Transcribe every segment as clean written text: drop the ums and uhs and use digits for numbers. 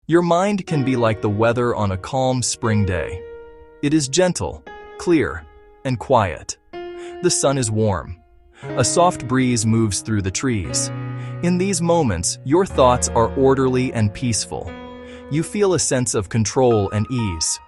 Your mind can be like the weather on a calm spring day. It is gentle, clear, and quiet. The sun is warm. A soft breeze moves through the trees. In these moments, your thoughts are orderly and peaceful. You feel a sense of control and ease.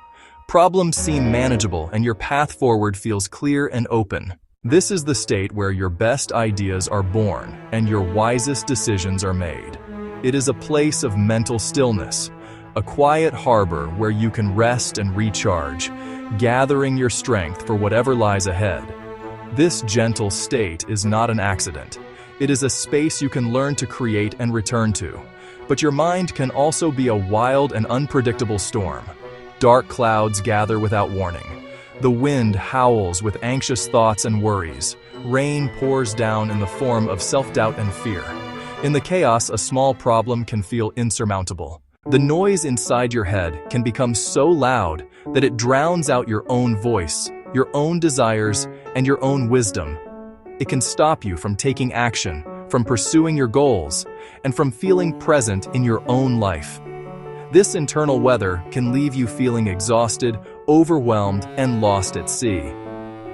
Problems seem manageable and your path forward feels clear and open. This is the state where your best ideas are born and your wisest decisions are made. It is a place of mental stillness, a quiet harbor where you can rest and recharge, gathering your strength for whatever lies ahead. This gentle state is not an accident. It is a space you can learn to create and return to. But your mind can also be a wild and unpredictable storm. Dark clouds gather without warning. The wind howls with anxious thoughts and worries. Rain pours down in the form of self-doubt and fear. In the chaos, a small problem can feel insurmountable. The noise inside your head can become so loud that it drowns out your own voice, your own desires, and your own wisdom. It can stop you from taking action, from pursuing your goals, and from feeling present in your own life. This internal weather can leave you feeling exhausted, overwhelmed, and lost at sea.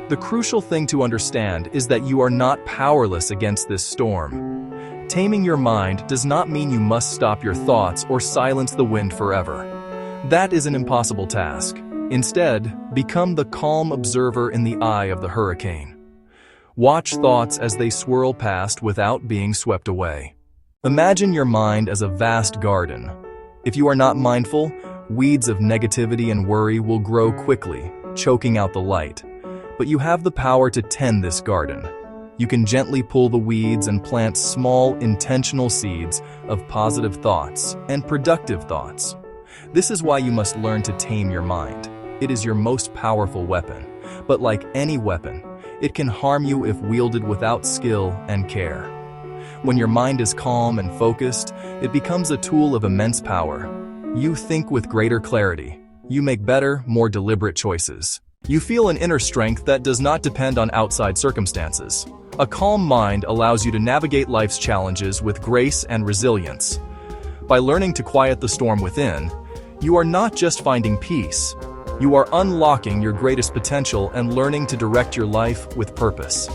The crucial thing to understand is that you are not powerless against this storm. Taming your mind does not mean you must stop your thoughts or silence the wind forever. That is an impossible task. Instead, become the calm observer in the eye of the hurricane. Watch thoughts as they swirl past without being swept away. Imagine your mind as a vast garden. If you are not mindful, weeds of negativity and worry will grow quickly, choking out the light. But you have the power to tend this garden. You can gently pull the weeds and plant small, intentional seeds of positive thoughts and productive thoughts. This is why you must learn to tame your mind. It is your most powerful weapon. But like any weapon, it can harm you if wielded without skill and care. When your mind is calm and focused, it becomes a tool of immense power. You think with greater clarity. You make better, more deliberate choices. You feel an inner strength that does not depend on outside circumstances. A calm mind allows you to navigate life's challenges with grace and resilience. By learning to quiet the storm within, you are not just finding peace. You are unlocking your greatest potential and learning to direct your life with purpose.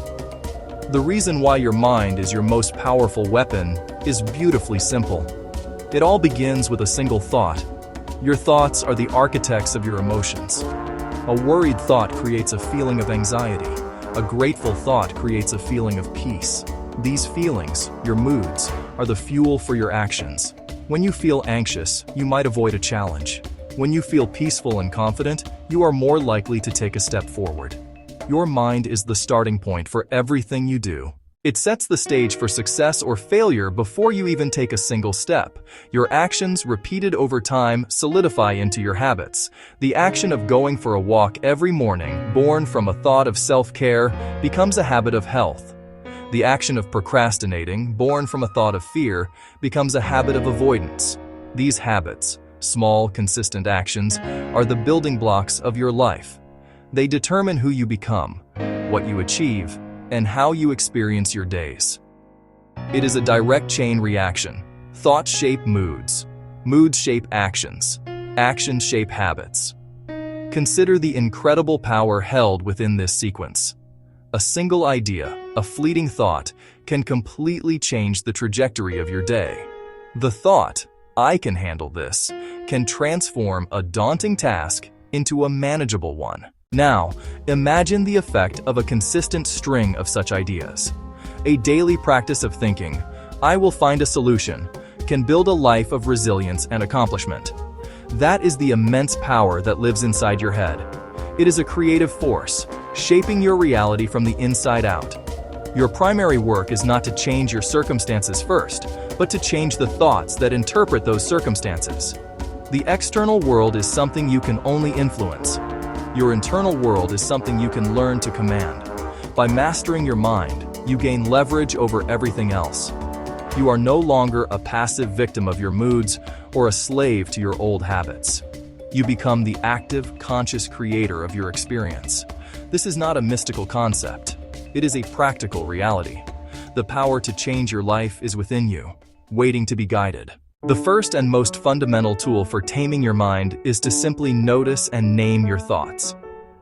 The reason why your mind is your most powerful weapon is beautifully simple. It all begins with a single thought. Your thoughts are the architects of your emotions. A worried thought creates a feeling of anxiety. A grateful thought creates a feeling of peace. These feelings, your moods, are the fuel for your actions. When you feel anxious, you might avoid a challenge. When you feel peaceful and confident, you are more likely to take a step forward. Your mind is the starting point for everything you do. It sets the stage for success or failure before you even take a single step. Your actions, repeated over time, solidify into your habits. The action of going for a walk every morning, born from a thought of self-care, becomes a habit of health. The action of procrastinating, born from a thought of fear, becomes a habit of avoidance. These habits, small, consistent actions, are the building blocks of your life. They determine who you become, what you achieve, and how you experience your days. It is a direct chain reaction. Thoughts shape moods. Moods shape actions. Actions shape habits. Consider the incredible power held within this sequence. A single idea, a fleeting thought, can completely change the trajectory of your day. The thought, "I can handle this," can transform a daunting task into a manageable one. Now, imagine the effect of a consistent string of such ideas. A daily practice of thinking, "I will find a solution," can build a life of resilience and accomplishment. That is the immense power that lives inside your head. It is a creative force, shaping your reality from the inside out. Your primary work is not to change your circumstances first, but to change the thoughts that interpret those circumstances. The external world is something you can only influence. Your internal world is something you can learn to command. By mastering your mind, you gain leverage over everything else. You are no longer a passive victim of your moods or a slave to your old habits. You become the active, conscious creator of your experience. This is not a mystical concept. It is a practical reality. The power to change your life is within you, waiting to be guided. The first and most fundamental tool for taming your mind is to simply notice and name your thoughts.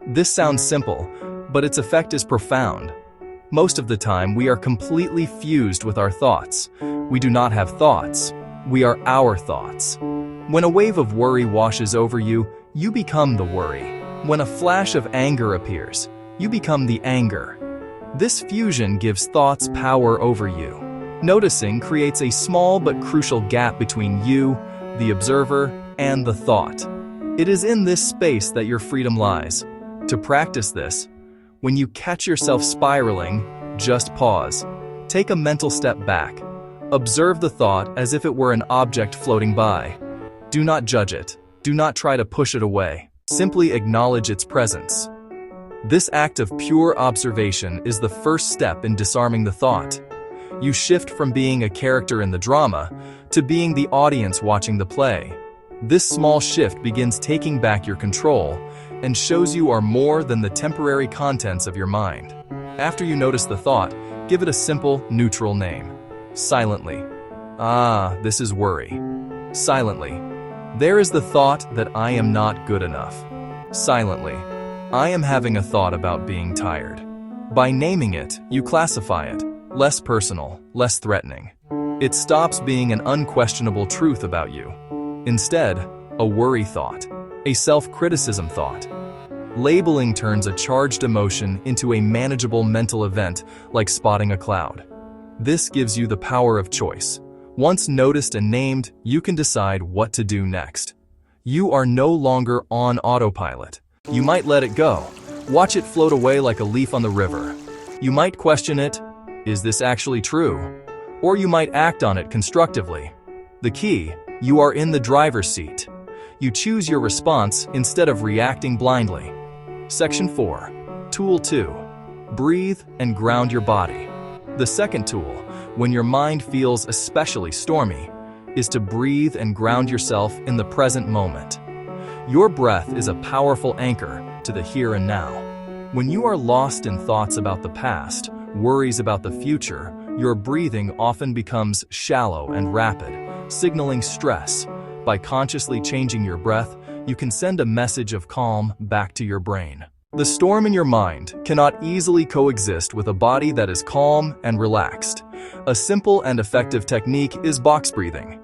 This sounds simple, but its effect is profound. Most of the time, we are completely fused with our thoughts. We do not have thoughts. We are our thoughts. When a wave of worry washes over you, you become the worry. When a flash of anger appears, you become the anger. This fusion gives thoughts power over you. Noticing creates a small but crucial gap between you, the observer, and the thought. It is in this space that your freedom lies. To practice this, when you catch yourself spiraling, just pause. Take a mental step back. Observe the thought as if it were an object floating by. Do not judge it. Do not try to push it away. Simply acknowledge its presence. This act of pure observation is the first step in disarming the thought. You shift from being a character in the drama to being the audience watching the play. This small shift begins taking back your control and shows you are more than the temporary contents of your mind. After you notice the thought, give it a simple, neutral name. Silently. This is worry. Silently. There is the thought that I am not good enough. Silently. I am having a thought about being tired. By naming it, you classify it. Less personal, less threatening. It stops being an unquestionable truth about you. Instead, a worry thought, a self-criticism thought. Labeling turns a charged emotion into a manageable mental event like spotting a cloud. This gives you the power of choice. Once noticed and named, you can decide what to do next. You are no longer on autopilot. You might let it go. Watch it float away like a leaf on the river. You might question it. Is this actually true? Or you might act on it constructively. The key, you are in the driver's seat. You choose your response instead of reacting blindly. Section 4. Tool 2. Breathe and ground your body. The second tool, when your mind feels especially stormy, is to breathe and ground yourself in the present moment. Your breath is a powerful anchor to the here and now. When you are lost in thoughts about the past, worries about the future, your breathing often becomes shallow and rapid, signaling stress. By consciously changing your breath, you can send a message of calm back to your brain. The storm in your mind cannot easily coexist with a body that is calm and relaxed. A simple and effective technique is box breathing.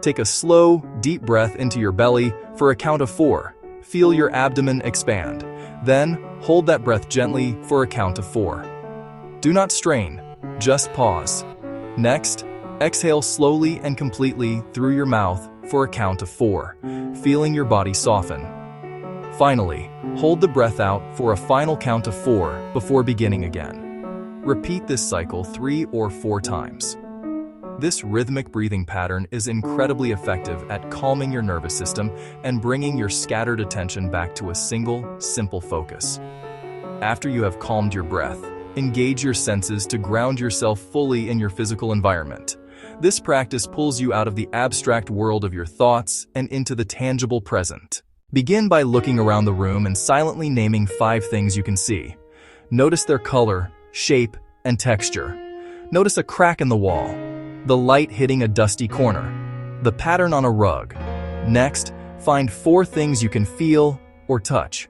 Take a slow, deep breath into your belly for a count of 4. Feel your abdomen expand. Then, hold that breath gently for a count of 4. Do not strain, just pause. Next, exhale slowly and completely through your mouth for a count of 4, feeling your body soften. Finally, hold the breath out for a final count of 4 before beginning again. Repeat this cycle 3 or 4 times. This rhythmic breathing pattern is incredibly effective at calming your nervous system and bringing your scattered attention back to a single, simple focus. After you have calmed your breath, engage your senses to ground yourself fully in your physical environment. This practice pulls you out of the abstract world of your thoughts and into the tangible present. Begin by looking around the room and silently naming 5 things you can see. Notice their color, shape, and texture. Notice a crack in the wall, the light hitting a dusty corner, the pattern on a rug. Next, find 4 things you can feel or touch.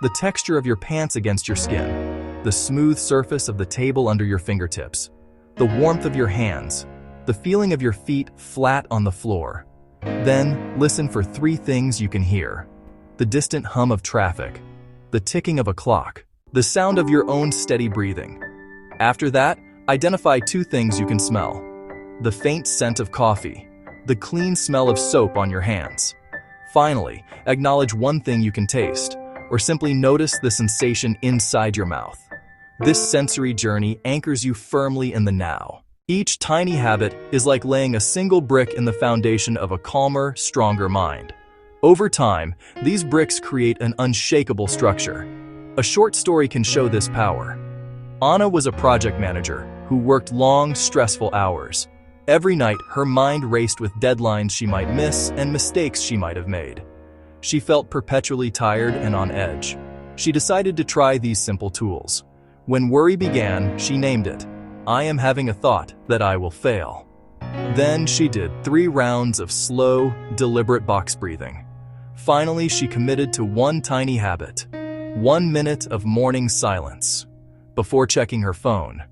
The texture of your pants against your skin, the smooth surface of the table under your fingertips, the warmth of your hands, the feeling of your feet flat on the floor. Then, listen for 3 things you can hear. The distant hum of traffic, the ticking of a clock, the sound of your own steady breathing. After that, identify 2 things you can smell. The faint scent of coffee, the clean smell of soap on your hands. Finally, acknowledge 1 thing you can taste, or simply notice the sensation inside your mouth. This sensory journey anchors you firmly in the now. Each tiny habit is like laying a single brick in the foundation of a calmer, stronger mind. Over time, these bricks create an unshakable structure. A short story can show this power. Anna was a project manager who worked long, stressful hours. Every night, her mind raced with deadlines she might miss and mistakes she might have made. She felt perpetually tired and on edge. She decided to try these simple tools. When worry began, she named it. I am having a thought that I will fail. Then she did 3 rounds of slow, deliberate box breathing. Finally, she committed to one tiny habit: 1 minute of morning silence before checking her phone.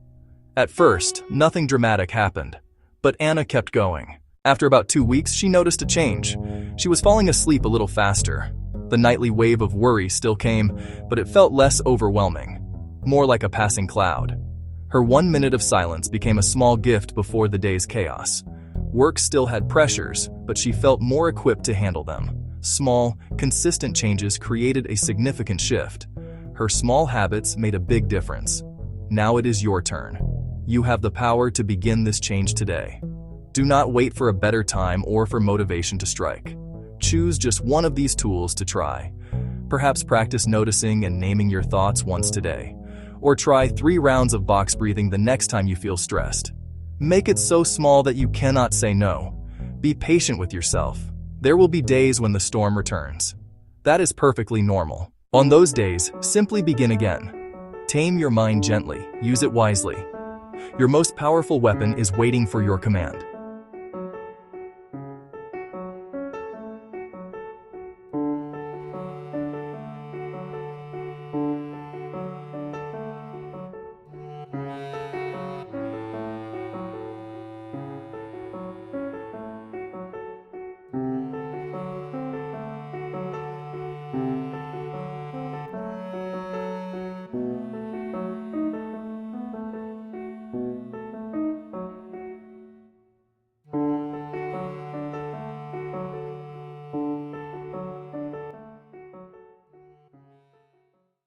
At first, nothing dramatic happened, but Anna kept going. After about 2 weeks, she noticed a change. She was falling asleep a little faster. The nightly wave of worry still came, but it felt less overwhelming, more like a passing cloud. Her 1 minute of silence became a small gift before the day's chaos. Work still had pressures, but she felt more equipped to handle them. Small, consistent changes created a significant shift. Her small habits made a big difference. Now it is your turn. You have the power to begin this change today. Do not wait for a better time or for motivation to strike. Choose just one of these tools to try. Perhaps practice noticing and naming your thoughts once today. Or try 3 rounds of box breathing the next time you feel stressed. Make it so small that you cannot say no. Be patient with yourself. There will be days when the storm returns. That is perfectly normal. On those days, simply begin again. Tame your mind gently. Use it wisely. Your most powerful weapon is waiting for your command.